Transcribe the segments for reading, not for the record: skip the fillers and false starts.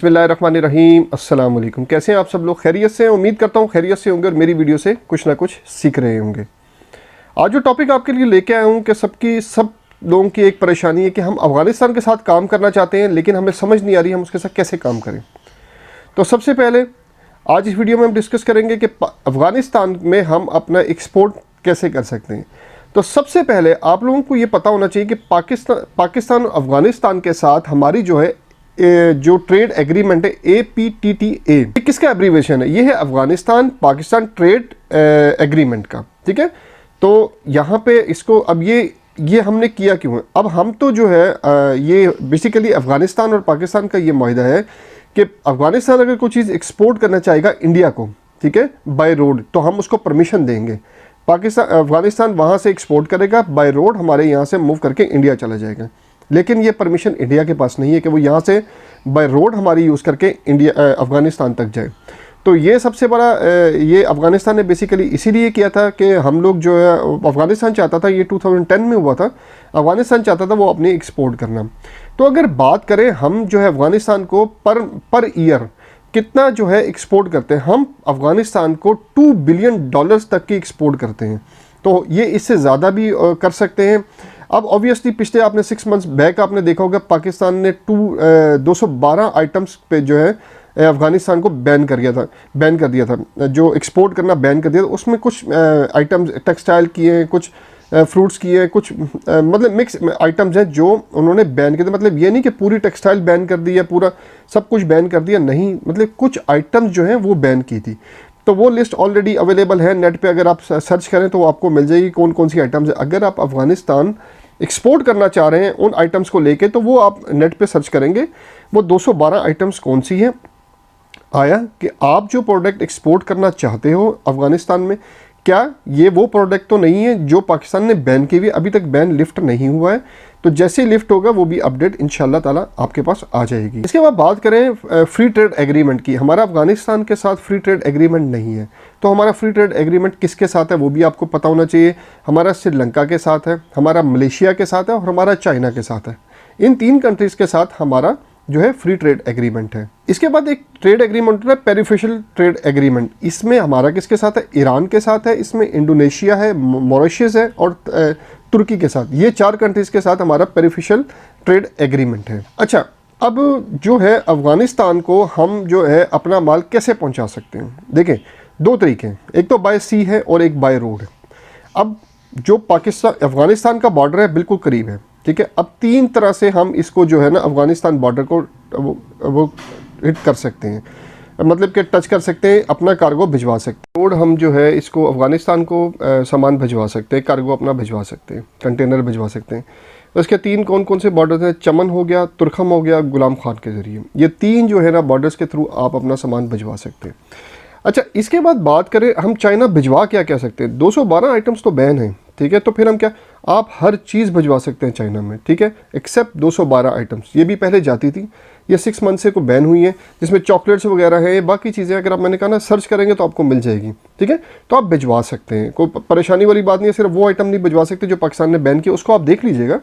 बिस्मिल्लाहिर्रहमानिर्रहीम। अस्सलाम वालेकुम। कैसे हैं आप सब लोग? खैरियत से हैं? उम्मीद करता हूँ खैरियत से होंगे और मेरी वीडियो से कुछ ना कुछ सीख रहे होंगे। आज जो टॉपिक आपके लिए लेके आया हूँ कि सब लोगों की एक परेशानी है कि हम अफ़गानिस्तान के साथ काम करना चाहते हैं लेकिन हमें समझ नहीं आ रही हम उसके साथ कैसे काम करें। तो सबसे पहले आज इस वीडियो में हम डिस्कस करेंगे कि अफ़गानिस्तान में हम अपना एक्सपोर्ट कैसे कर सकते हैं। तो सबसे पहले आप लोगों को ये पता होना चाहिए कि पाकिस्तान और अफ़गानिस्तान के साथ हमारी जो ट्रेड एग्रीमेंट है APTTA, ये किसका एब्रीवेशन है? ये है अफ़गानिस्तान पाकिस्तान ट्रेड एग्रीमेंट का। ठीक है, तो यहाँ पे इसको अब ये हमने किया क्यों है? अब हम तो जो है ये बेसिकली अफ़गानिस्तान और पाकिस्तान का ये मुआहिदा है कि अफ़गानिस्तान अगर कोई चीज़ एक्सपोर्ट करना चाहेगा इंडिया को, ठीक है, बाय रोड, तो हम उसको परमिशन देंगे। अफ़गानिस्तान वहाँ से एक्सपोर्ट करेगा, बाय रोड हमारे यहाँ से मूव करके इंडिया चला जाएगा। लेकिन ये परमिशन इंडिया के पास नहीं है कि वो यहाँ से बाय रोड हमारी यूज़ करके अफ़गानिस्तान तक जाए। तो ये सबसे बड़ा ये अफ़गानिस्तान ने बेसिकली इसीलिए किया था कि हम लोग जो है अफ़गानिस्तान चाहता था, ये 2010 में हुआ था, अफ़गानिस्तान चाहता था वो अपनी एक्सपोर्ट करना। तो अगर बात करें हम जो है अफ़गानिस्तान को पर ईयर कितना जो है एक्सपोर्ट करते हैं, हम अफ़गानिस्तान को $2 बिलियन तक की एक्सपोर्ट करते हैं। तो ये इससे ज़्यादा भी कर सकते हैं। अब ऑब्वियसली पिछले आपने 6 मंथ्स बैक आपने देखा होगा पाकिस्तान ने 212 आइटम्स पे जो है अफ़गानिस्तान को बैन कर दिया था, जो एक्सपोर्ट करना बैन कर दिया था। उसमें कुछ आइटम्स टेक्सटाइल किए हैं, कुछ फ्रूट्स किए हैं, कुछ मतलब मिक्स आइटम्स हैं जो उन्होंने बैन किए थे। मतलब ये नहीं कि पूरी टेक्सटाइल बैन कर दी या पूरा सब कुछ बैन कर दिया, नहीं, मतलब कुछ आइटम्स जो हैं वो बैन की थी। तो वो लिस्ट ऑलरेडी अवेलेबल है नेट पे, अगर आप सर्च करें तो आपको मिल जाएगी कौन कौन सी आइटम्स है। अगर आप अफ़गानिस्तान एक्सपोर्ट करना चाह रहे हैं उन आइटम्स को लेके, तो वो आप नेट पे सर्च करेंगे वो 212 आइटम्स कौन सी हैं। आया कि आप जो प्रोडक्ट एक्सपोर्ट करना चाहते हो अफ़गानिस्तान में, क्या ये वो प्रोडक्ट तो नहीं है जो पाकिस्तान ने बैन की हुई? अभी तक बैन लिफ्ट नहीं हुआ है, तो जैसे ही लिफ्ट होगा वो भी अपडेट इंशाल्लाह ताला आपके पास आ जाएगी। इसके बाद बात करें फ्री ट्रेड एग्रीमेंट की। हमारा अफ़गानिस्तान के साथ फ्री ट्रेड एग्रीमेंट नहीं है, तो हमारा फ्री ट्रेड एग्रीमेंट किसके साथ है वो भी आपको पता होना चाहिए। हमारा श्रीलंका के साथ है, हमारा मलेशिया के साथ है और हमारा चाइना के साथ है। इन 3 कंट्रीज़ के साथ हमारा जो है फ्री ट्रेड एग्रीमेंट है। इसके बाद एक ट्रेड एग्रीमेंट होता है पेरिफेरल ट्रेड एग्रीमेंट। इसमें हमारा किसके साथ है? ईरान के साथ है, इसमें इंडोनेशिया है, मॉरिशस है और तुर्की के साथ। ये 4 कंट्रीज़ के साथ हमारा पेरिफेरल ट्रेड एग्रीमेंट है। अच्छा, अब जो है अफ़गानिस्तान को हम जो है अपना माल कैसे पहुंचा सकते हैं? देखें, 2 तरीके हैं, एक तो बाय सी है और एक बाय रोड है। अब जो अफ़गानिस्तान का बॉर्डर है बिल्कुल करीब है, ठीक है। अब 3 तरह से हम इसको जो है ना अफ़गानिस्तान बॉर्डर को वो हिट कर सकते हैं, मतलब कि टच कर सकते हैं, अपना कार्गो भिजवा सकते हैं। रोड हम जो है इसको अफ़गानिस्तान को सामान भिजवा सकते हैं, कार्गो अपना भिजवा सकते हैं, कंटेनर भिजवा सकते हैं। उसके 3 कौन कौन से बॉर्डर हैं? चमन हो गया, तुरखम हो गया, गुलाम खान के ज़रिए। ये 3 जो है ना बॉर्डर्स के थ्रू आप अपना सामान भिजवा सकते हैं। अच्छा, इसके बाद बात करें हम चाइना भिजवा क्या कह सकते हैं? 212 आइटम्स तो बैन हैं, ठीक है, तो फिर हम क्या, आप हर चीज़ भिजवा सकते हैं चाइना में, ठीक है, एक्सेप्ट 212 आइटम्स। ये भी पहले जाती थी, ये 6 मंथ से को बैन हुई है, जिसमें चॉकलेट्स वगैरह हैं, बाकी चीज़ें अगर आप, मैंने कहा ना, सर्च करेंगे तो आपको मिल जाएगी, ठीक है। तो आप भिजवा सकते हैं, कोई परेशानी वाली बात नहीं है। सिर्फ वो आइटम नहीं भिजवा सकते जो पाकिस्तान ने बैन किया, उसको आप देख लीजिएगा,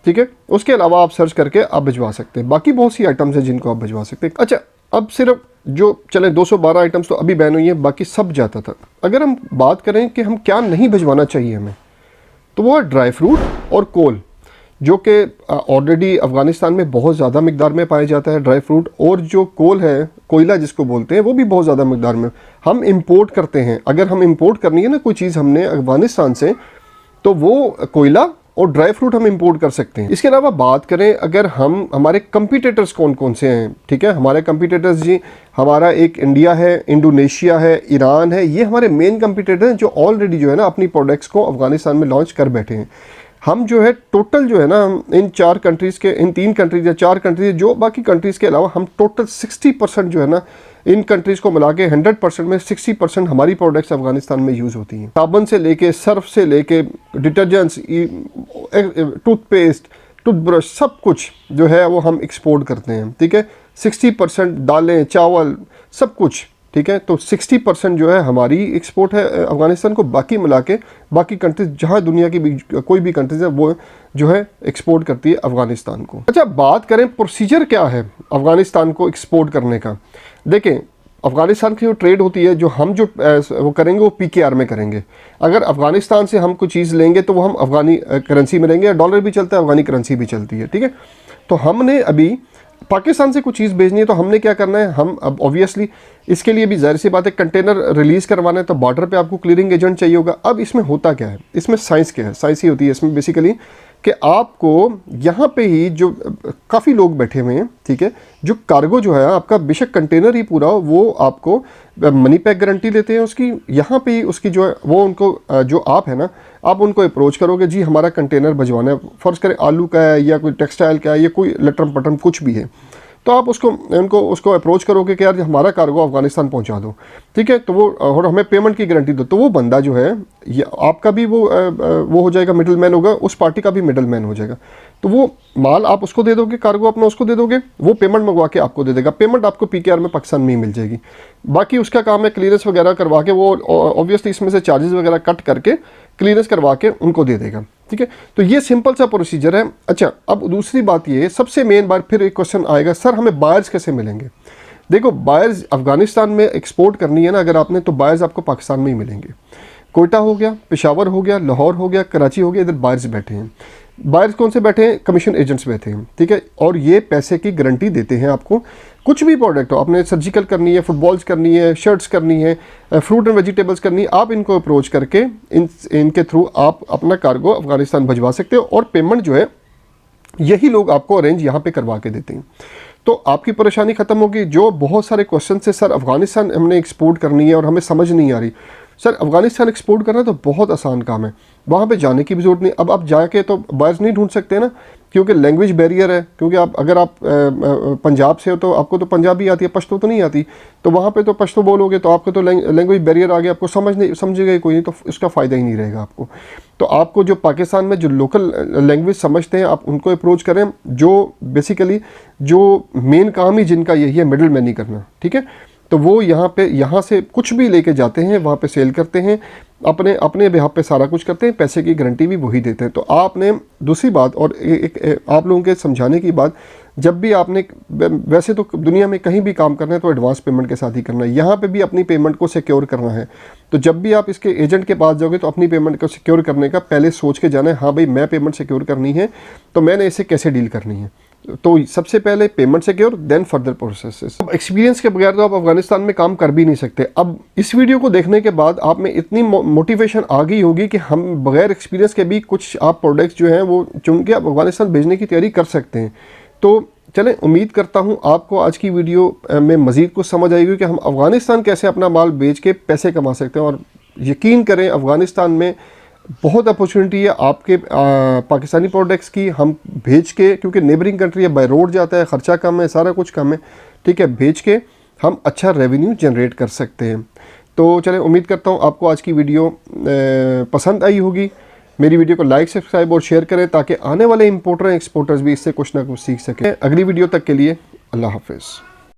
ठीक है। उसके अलावा आप सर्च करके आप भिजवा सकते हैं। बाकी बहुत सी आइटम्स हैं जिनको आप भिजवा सकते हैं। अच्छा, अब सिर्फ जो चले 212 आइटम्स तो अभी बैन हुई है, बाकी सब जाता था। अगर हम बात करें कि हम क्या नहीं भिजवाना चाहिए हमें, तो वो है ड्राई फ्रूट और कोल, जो कि ऑलरेडी अफ़गानिस्तान में बहुत ज़्यादा मिकदार में पाया जाता है। ड्राई फ्रूट और जो कोल है, कोयला जिसको बोलते हैं, वो भी बहुत ज़्यादा मिकदार में हम इंपोर्ट करते हैं। अगर हम इंपोर्ट करनी है ना कोई चीज़ हमने अफ़गानिस्तान से, तो वो कोयला और ड्राई फ्रूट हम इंपोर्ट कर सकते हैं। इसके अलावा बात करें अगर हम, हमारे कंपटीटर्स कौन कौन से हैं, ठीक है, हमारे कंपटीटर्स जी, हमारा एक इंडिया है, इंडोनेशिया है, ईरान है, ये हमारे मेन कंपटीटर हैं जो ऑलरेडी जो है ना अपनी प्रोडक्ट्स को अफ़गानिस्तान में लॉन्च कर बैठे हैं। हम जो है टोटल जो है ना इन 4 कंट्रीज़ के, इन 3 कंट्रीज़ या 4 कंट्रीज़ जो बाकी कंट्रीज़ के अलावा, हम टोटल 60% जो है ना इन कंट्रीज़ को मिला के 100% में 60% हमारी प्रोडक्ट्स अफ़गानिस्तान में यूज़ होती हैं। साबुन से लेके, सर्फ से लेके, डिटर्जेंट्स, टूथपेस्ट, टूथब्रश, सब कुछ जो है वो हम एक्सपोर्ट करते हैं, ठीक है। 60% दालें, चावल, सब कुछ, ठीक है। तो 60% जो है हमारी एक्सपोर्ट है अफ़गानिस्तान को, बाकी मिला के बाकी कंट्रीज जहाँ दुनिया की भी कोई भी कंट्रीज है वो जो है एक्सपोर्ट करती है अफ़गानिस्तान को। अच्छा, बात करें प्रोसीजर क्या है अफ़गानिस्तान को एक्सपोर्ट करने का। देखें, अफ़गानिस्तान की जो ट्रेड होती है, जो हम जो वो करेंगे वो PKR में करेंगे। अगर अफ़गानिस्तान से हम कोई चीज़ लेंगे तो वो हम अफ़गानी करेंसी में लेंगे, डॉलर भी चलता है, अफ़गानी करेंसी भी चलती है, ठीक है। तो हमने अभी पाकिस्तान से कुछ चीज़ भेजनी है तो हमने क्या करना है, हम अब ऑब्वियसली इसके लिए भी ज़ाहिर सी बात है कंटेनर रिलीज़ करवाना है, तो बॉर्डर पे आपको क्लियरिंग एजेंट चाहिए होगा। अब इसमें होता क्या है, इसमें साइंस क्या है, साइंस ही होती है इसमें बेसिकली कि आपको यहाँ पे ही जो काफ़ी लोग बैठे हुए हैं, ठीक है, जो कार्गो जो है आपका बेशक कंटेनर ही पूरा हो, वो आपको मनी पैक गारंटी देते हैं उसकी। यहाँ पे ही उसकी जो है वो उनको जो आप है ना, आप उनको अप्रोच करोगे, जी हमारा कंटेनर भिजवाना है, फ़र्ज़ करें आलू का है या कोई टेक्सटाइल का है या कोई लटरम पटरम कुछ भी है, तो आप उसको अप्रोच करोगे कि यार हमारा कार्गो अफ़गानिस्तान पहुंचा दो, ठीक है, तो वो और हमें पेमेंट की गारंटी दो। तो वो बंदा जो है ये आपका भी वो हो जाएगा, मिडल मैन होगा, उस पार्टी का भी मिडल मैन हो जाएगा। तो वो माल आप उसको दे दोगे, कार्गो अपना उसको दे दोगे, वो पेमेंट मंगवा के आपको दे देगा। पेमेंट आपको PKR में पाकिस्तान में ही मिल जाएगी। बाकी उसका काम है क्लियरेंस वगैरह करवा के, वो ऑब्वियसली इसमें से चार्जेस वगैरह कट करके क्लियरेंस करवा के उनको दे देगा, ठीक है। तो ये सिंपल सा प्रोसीजर है। अच्छा, अब दूसरी बात ये सबसे मेन बात, फिर एक क्वेश्चन आएगा, सर हमें बायर्स कैसे मिलेंगे। देखो, बायर्स अफ़गानिस्तान में एक्सपोर्ट करनी है ना अगर आपने, तो बायर्स आपको पाकिस्तान में ही मिलेंगे। कोयटा हो गया, पेशावर हो गया, लाहौर हो गया, कराची हो गया, इधर बायर्स बैठे हैं। बायर्स कौन से बैठे हैं, कमीशन एजेंट्स बैठे हैं, ठीक है। और ये पैसे की गारंटी देते हैं आपको। कुछ भी प्रोडक्ट हो, आपने सर्जिकल करनी है, फुटबॉल्स करनी है, शर्ट्स करनी है, फ्रूट एंड वेजिटेबल्स करनी है, आप इनको अप्रोच करके इनके थ्रू आप अपना कार्गो अफ़गानिस्तान भिजवा सकते हो, और पेमेंट जो है यही लोग आपको अरेंज यहाँ पे करवा के देते हैं। तो आपकी परेशानी ख़त्म होगी। जो बहुत सारे क्वेश्चन से, सर अफ़गानिस्तान हमने एक्सपोर्ट करनी है और हमें समझ नहीं आ रही। सर अफ़गानिस्तान एक्सपोर्ट करना तो बहुत आसान काम है, वहाँ पे जाने की भी ज़रूरत नहीं। अब आप जाके तो बायर्स नहीं ढूंढ सकते ना, क्योंकि लैंग्वेज बैरियर है। क्योंकि अगर आप पंजाब से हो तो आपको तो पंजाबी आती है, पश्तो तो नहीं आती, तो वहाँ पे तो पश्तो बोलोगे तो आपको तो लैंग्वेज बैरियर आ गया, आपको समझेगा ही कोई नहीं, तो इसका फ़ायदा ही नहीं रहेगा आपको। तो आपको जो पाकिस्तान में जो लोकल लैंग्वेज समझते हैं आप उनको अप्रोच करें, जो बेसिकली जो मेन काम ही जिनका यही है, मिडल मैन नहीं करना, ठीक है। तो वो यहाँ से कुछ भी लेके जाते हैं, वहाँ पे सेल करते हैं, अपने बिहाफ पे सारा कुछ करते हैं, पैसे की गारंटी भी वही देते हैं। तो आपने दूसरी बात, और आप लोगों के समझाने की बात, जब भी आपने वैसे तो दुनिया में कहीं भी काम करना है तो एडवांस पेमेंट के साथ ही करना है, यहाँ पे भी अपनी पेमेंट को सिक्योर करना है। तो जब भी आप इसके एजेंट के पास जाओगे तो अपनी पेमेंट को सिक्योर करने का पहले सोच के जाना है, हाँ भाई मैं पेमेंट सिक्योर करनी है तो मैंने इसे कैसे डील करनी है। तो सबसे पहले payment secure, then further processes. अब एक्सपीरियंस के बगैर तो आप अफगानिस्तान में काम कर भी नहीं सकते। अब इस वीडियो को देखने के बाद आप में इतनी मोटिवेशन आ गई होगी कि हम बगैर एक्सपीरियंस के भी कुछ आप प्रोडक्ट्स जो हैं वो चुन के आप अफगानिस्तान भेजने की तैयारी कर सकते हैं। तो चलें, उम्मीद करता हूं आपको आज की वीडियो में मज़ीद कुछ समझ आएगी कि हम अफ़गानिस्तान कैसे अपना माल बेच के पैसे कमा सकते हैं। और यकीन करें अफ़गानिस्तान में बहुत अपॉर्चुनिटी है आपके पाकिस्तानी प्रोडक्ट्स की, हम भेज के, क्योंकि नेबरिंग कंट्री है, बाय रोड जाता है, ख़र्चा कम है, सारा कुछ कम है, ठीक है, भेज के हम अच्छा रेवेन्यू जनरेट कर सकते हैं। तो चलें, उम्मीद करता हूँ आपको आज की वीडियो पसंद आई होगी। मेरी वीडियो को लाइक, सब्सक्राइब और शेयर करें ताकि आने वाले इंपोर्टर एक्सपोर्टर्स भी इससे कुछ ना कुछ सीख सकें। अगली वीडियो तक के लिए अल्लाह हाफिज़।